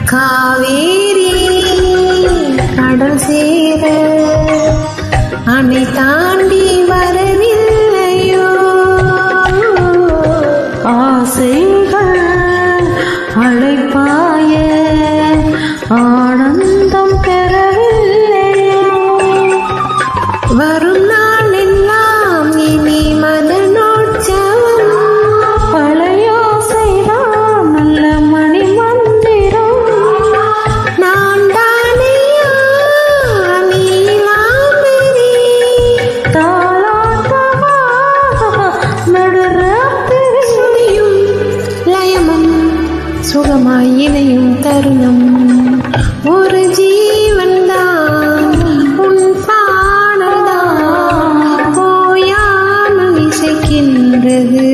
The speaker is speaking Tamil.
காவேரி கடல் சேர அணை தாண்டி வரவில்லையோ ஆசைகள் அழைப்பாய ஆனந்தம் பெறவில்லையோ வரும் நாள் எல்லாம் இனி மதனோற்சவம் பழையோசைதான் நல்ல மணி மந்திரம் நான் தானையா நீலாம்பரி தாளாட்டமாக நடுராத்திரி சுனியும் லயமும் சுகமாய் இணையும் தருணம் ஒரு ஜீவன்தான் உன் பாடல்தான் ஓயாமல் இசைக்கின்றது.